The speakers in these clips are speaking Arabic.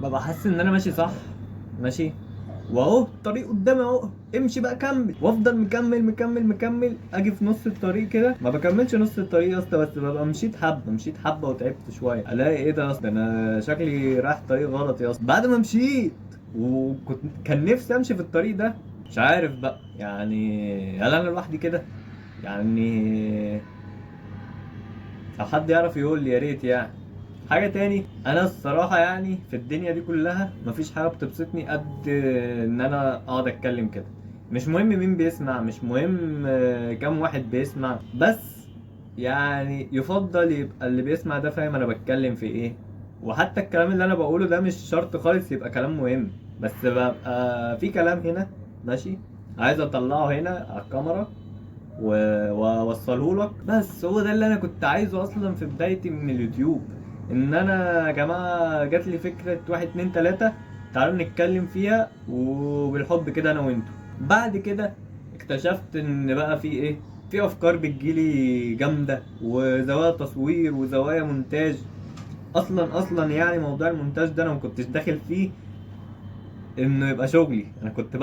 ببقى حاسس ان انا ماشي صح، ماشي، واهو الطريق قدامي اهو، امشي بقى كمل، وافضل مكمل مكمل مكمل، اجي في نص الطريق كده ما بكملش نص الطريق يا اسطى، بس ببقى مشيت حبه وتعبت شويه، الاقي ايه ده يا اسطى، انا شكلي رايح طريق غلط يا اسطى بعد ما مشيت. كان نفسي امشي في الطريق ده. مش عارف بقى يعني، هل انا لوحدي كده يعني؟ لو حد يعرف يقول لي يا ريت يعني. حاجة تاني، انا الصراحة يعني في الدنيا دي كلها مفيش حاجة بتبسطني قد ان انا اقعد اتكلم كده. مش مهم مين بيسمع، مش مهم كام واحد بيسمع، بس يعني يفضل يبقى اللي بيسمع ده فاهم انا بتكلم في ايه. وحتى الكلام اللي انا بقوله ده مش شرط خالص يبقى كلام مهم، بس ببقى في كلام هنا ماشي عايز اطلعه هنا على الكاميرا واوصله لك. بس هو ده اللي انا كنت عايزه اصلا في بدايتي من اليوتيوب، ان انا يا جماعه جات لي فكره واحد اتنين تلاته، تعالوا نتكلم فيها وبالحب كده انا وانتوا. بعد كده اكتشفت ان بقى في ايه، في افكار بتجيلي جامده، وزوايا تصوير وزوايا مونتاج. اصلا يعني موضوع المونتاج ده انا ما كنتش داخل فيه انه يبقى شغلي، انا كنت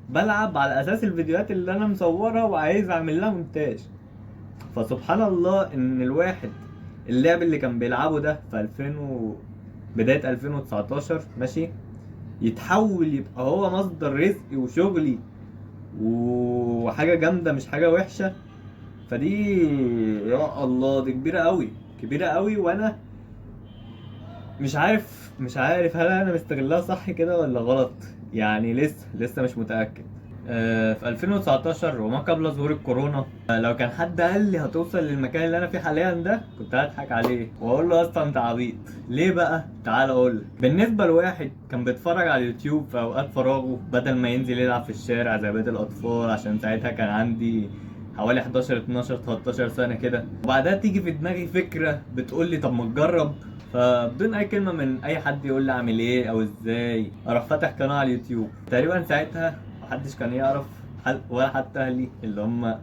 بلعب على اساس الفيديوهات اللي انا مصورها وعايز اعمل لها مونتاج. فسبحان الله ان الواحد اللعب اللي كان بيلعبه ده في 2000 بداية 2019 ماشي، يتحول يبقى هو مصدر رزقي وشغلي وحاجة جامدة مش حاجة وحشة. فدي يا الله دي كبيرة قوي، كبيرة قوي، وانا مش عارف هل انا مستغلها صح كده ولا غلط. يعني لسه مش متأكد. في 2019 وما قبل ظهور الكورونا، لو كان حد قال لي هتوصل للمكان اللي انا فيه حاليا ده كنت هضحك عليه واقول له اصلا انت عبيط. ليه بقى؟ تعال اقول لك. بالنسبه لواحد كان بيتفرج على اليوتيوب في اوقات فراغه بدل ما ينزل يلعب في الشارع زي بقيه الاطفال، عشان ساعتها كان عندي حوالي 11 12 13 سنه كده، وبعدها تيجي في دماغي فكره بتقول لي طب ما تجرب. فبدون اي كلمه من اي حد يقول لي اعمل ايه او ازاي، اروح فاتح قناه على اليوتيوب. تقريبا ساعتها محدش كان يعرف ولا حتى اهلي اللي هم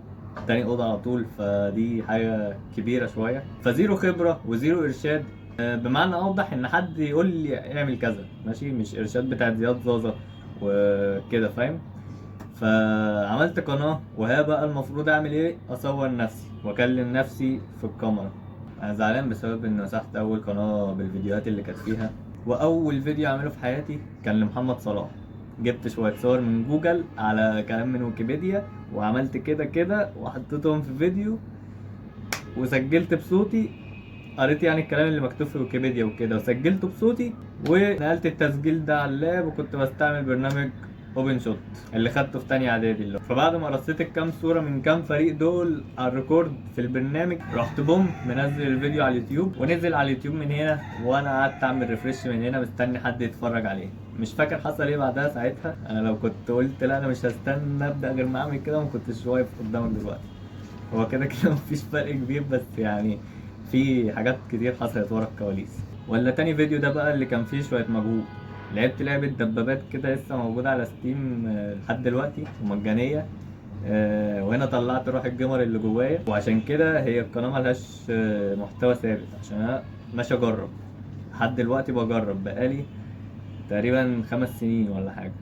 تاني اوضه على طول، فدي حاجه كبيره شويه. فزيرو خبره وزيرو ارشاد، بمعنى اوضح ان حد يقول لي اعمل كذا ماشي، مش ارشاد بتاعت زياد زازا وكده فاهم. فعملت قناه، وهي بقى المفروض اعمل ايه، اصور نفسي واكلم نفسي في الكاميرا. انا زعلان بسبب ان مسحت اول قناه بالفيديوهات اللي كانت فيها. واول فيديو اعمله في حياتي كان لمحمد صلاح. جبت شويه صور من جوجل على كلام من ويكيبيديا، وعملت كده كده وحطيتهم في فيديو وسجلت بصوتي. قريت يعني الكلام اللي مكتوب في ويكيبيديا وكده وسجلته بصوتي، ونقلت التسجيل ده على اللاب، وكنت بستعمل برنامج اوبن شوت اللي خدته في تانية اعدادي. اللي فبعد ما رصيت الكام صورة من كام فريق دول على الريكورد في البرنامج، رحت بوم منزل الفيديو على اليوتيوب، ونزل على اليوتيوب من هنا، وانا قعدت اعمل ريفرش من هنا مستني حد يتفرج عليه. مش فاكر حصل ايه بعدها ساعتها. انا لو كنت قلت لا انا مش هستنى ابدا غير ما اعمل كده ما كنتش واقف قدامك دلوقتي. هو كده كده مفيش فرق كبير، بس يعني في حاجات كتير حصلت ورا الكواليس. ولا تاني فيديو ده بقى اللي كان فيه شوية مجهود. لعبت لعبة دبابات كده لسه موجودة على ستيم لحد دلوقتي ومجانية. وهنا طلعت روح الجيمر اللي جوايا، وعشان كده هي القناة ملهاش محتوى ثابت، عشان انا ماشي اجرب. لحد دلوقتي بجرب بقالي تقريبا 5 سنين ولا حاجة.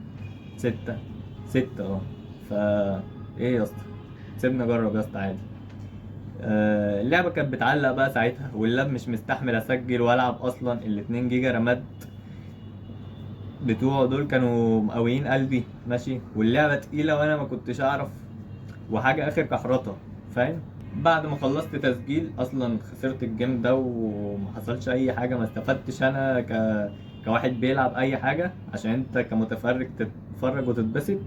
6 6 فا ايه يا اسطى، سيبني اجرب يا اسطى عادي. اللعبة كانت بتعلق بقى ساعتها، واللاب مش مستحمل اسجل والعب اصلا. ال2 جيجا رامات بتوعه دول كانوا مقويين قلبي ماشي، واللعبة تقيلة وانا ما كنتش اعرف، وحاجة اخر كحرطة فاهم. بعد ما خلصت تسجيل اصلا خسرت الجيم ده وما حصلش اي حاجة، ما استفدتش انا كواحد بيلعب اي حاجة، عشان انت كمتفرج تتفرج وتتبسط.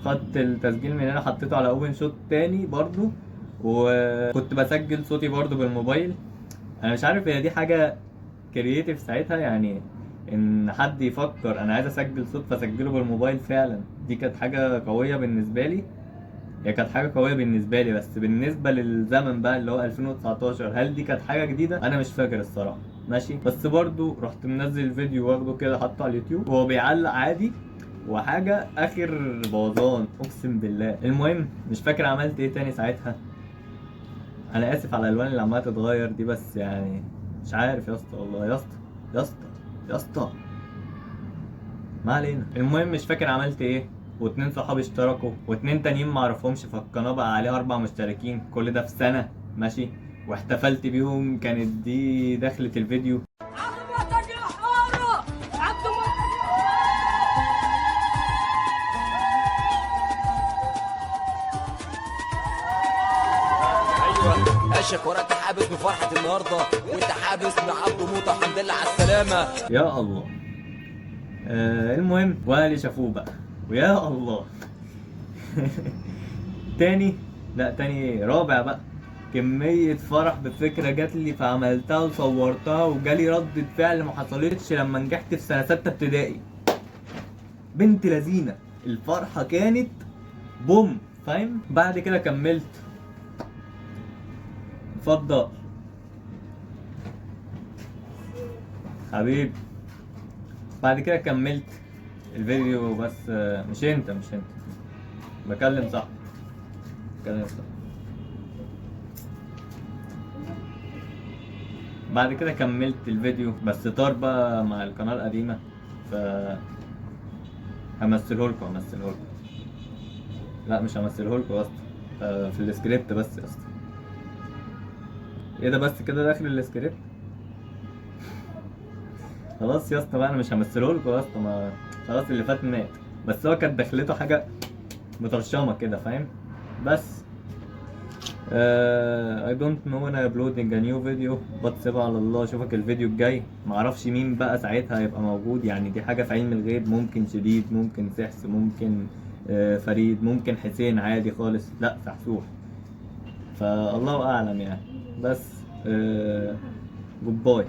خدت التسجيل من هنا حطيته على اوبن شوت تاني برضو، وكنت بسجل صوتي برضو بالموبايل. انا مش عارف هي دي حاجة كرييتيف ساعتها يعني، ان حد يفكر انا عايز اسجل صوت فاسجله بالموبايل فعلا. دي كانت حاجة قوية بالنسبة لي. هي كانت حاجة قوية بالنسبة لي، بس بالنسبة للزمن بقى اللي هو 2019 هل دي كانت حاجة جديدة؟ انا مش فاكر الصراحة ماشي. بس برضو رحت منزل الفيديو واخده كده حطه على اليوتيوب وهو بيعلق عادي، وحاجة اخر بوظان اقسم بالله. المهم مش فاكر عملت ايه تاني ساعتها. انا اسف على الالوان اللي عماله تتغير دي، بس يعني مش عارف يا اسطى، والله يا اسطى يا اسطى يا اسطى ما علينا. المهم مش فاكر عملت ايه، واتنين صحابي اشتركوا واتنين تانيين معرفهمش، فالقناة بقى عليها 4 مشتركين، كل ده في سنة ماشي. واحتفلت بيهم، كانت دي دخلة الفيديو. عظمتك يا حارة عظمتك. ايوه اشك وراك حابس بفرحه النهارده، وانت حابس من عبده موته. الحمد لله على السلامه. يا الله. المهم واهلي شافوه بقى، ويا الله. تاني، لا تاني رابع بقى، كمية فرح بفكرة جات لي فعملتها وصورتها، وجالي ردة فعل ما حصلتش لما نجحت في سنة 6 ابتدائي. بنت لذينة، الفرحة كانت بوم، فاهم؟ بعد كده كملت. اتفضل حبيبي. بعد كده كملت الفيديو، بس مش انت بكلم صح. بكلم صح. بعد كده كملت الفيديو، بس طار بقى مع القناة القديمة، ف همثلهولكوا. لا مش همثلهولكوا يا اسطى، في السكريبت بس يا اسطى. ايه ده بس كده داخل السكريبت؟ خلاص يا اسطى بقى انا مش همثلهولكوا يا اسطى، ما خلاص اللي فات مات. بس هو كانت دخلته حاجة مترشمة كده، فاهم؟ بس I don't know when I'm uploading a new video but سيبها على الله. اشوفك الفيديو الجاي. معرفش مين بقى ساعتها هيبقى موجود، يعني دي حاجة في علم الغيب. ممكن شديد، ممكن سحس، ممكن فريد، ممكن حسين عادي خالص، لا سحسوح، فالله اعلم يعني. بس جود باي.